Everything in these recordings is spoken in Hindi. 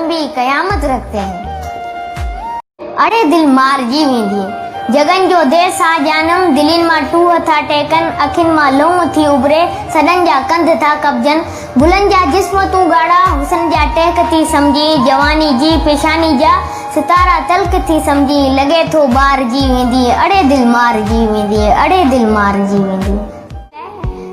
लंबी कयामत रखते हैं। अड़े दिल मार जी वेंदी जगन जो देश आ जानम दिलिन मां टू हथा टेकन अखिन मां लहू थी उभरे सदन जा कंध था कब्जन बुलंद जा जिस्म तू गाड़ा हुसन जा टेक थी समझी जवानी जी पेशानी जा सितारा तलक थी समझी लगे थो बार जी वेंदी अड़े दिल मार जी वेंदी अड़े दिल मार जी वेंदी।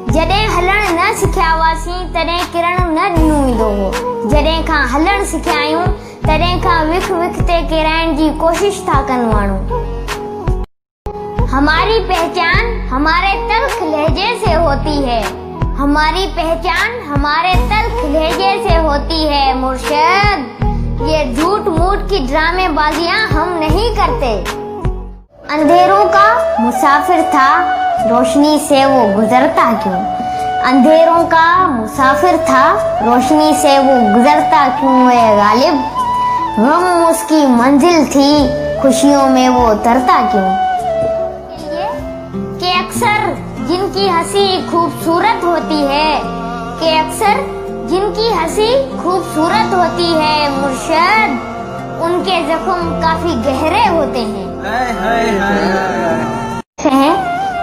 जॾहिं हलण न सिखिया हुआसीं तॾहिं किरण न ॾिनो वेंदो हो, जॾहिं खां हलण सिखिया आहियूं तॾहिं खां विख विख ते किराइण जी कोशिश था कनि माण्हू। हमारी पहचान हमारे तल्ख लहजे से होती है, हमारी पहचान हमारे तल्ख लहजे से होती है मुर्शिद। ये झूठ मूठ की ड्रामेबाजियां हम नहीं करते। अंधेरों का मुसाफिर था रोशनी से वो गुजरता क्यों, अंधेरों का मुसाफिर था रोशनी से वो गुजरता क्यों है गालिब। गम उसकी मंजिल थी खुशियों में वो उतरता क्यों। कि अक्सर जिनकी हंसी खूबसूरत होती है, कि अक्सर जिनकी हंसी खूबसूरत होती है मुर्शिद उनके जख्म काफी गहरे होते हैं।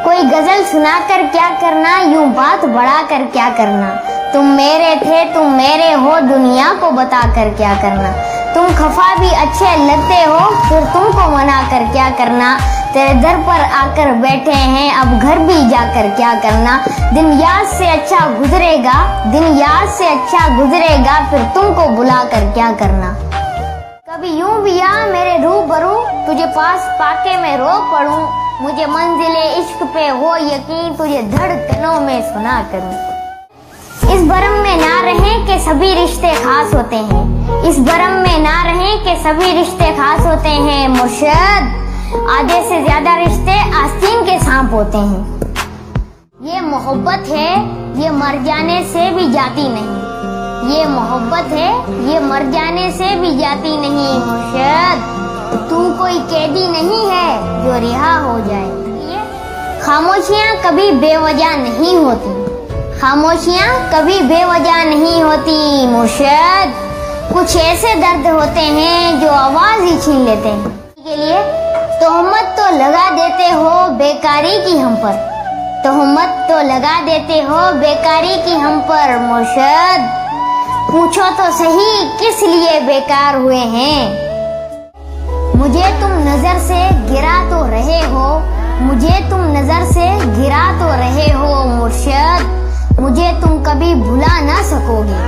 कोई गजल सुनाकर क्या करना, यूं बात बढ़ाकर क्या करना। तुम मेरे थे तुम मेरे हो दुनिया को बताकर क्या करना। तुम खफा भी अच्छे लगते हो फिर तुमको मना कर क्या करना। तेरे दर पर आकर बैठे हैं अब घर भी जाकर क्या करना। दिन याद से अच्छा गुजरेगा, दिन याद से अच्छा गुजरेगा फिर तुमको बुलाकर क्या करना। कभी यूं भी आ मेरे रूबरू तुझे पास पाके मैं रो पड़ूं, मुझे मंजिले इश्क पे हो यकीन तुझे धड़कनों में सुना करूं। इस भरम में ना रहें कि सभी रिश्ते खास होते हैं, इस भरम में ना रहें कि सभी रिश्ते खास होते हैं मुर्शिद। आधे से ज्यादा रिश्ते आस्तीन के सांप होते हैं। ये मोहब्बत है ये मर जाने से भी जाती नहीं, ये मोहब्बत है ये मर जाने से भी जाती नहीं मुर्शिद। तू कोई कैदी नहीं है जो रिहा हो जाए। खामोशियां कभी बेवजह नहीं होती, खामोशियां कभी बेवजह नहीं होती मुर्शिद। कुछ ऐसे दर्द होते हैं जो आवाज ही छीन लेते हैं। के लिए तोहमत तो लगा देते हो बेकारी की हम पर, तोहमत तो लगा देते हो बेकारी की हम पर मुर्शिद। पूछो तो सही किस लिए बेकार हुए हैं। मुझे तुम नजर से गिरा तो रहे हो, मुझे तुम नजर से गिरा तो रहे हो मुर्शिद। मुझे तुम कभी भुला ना सकोगे,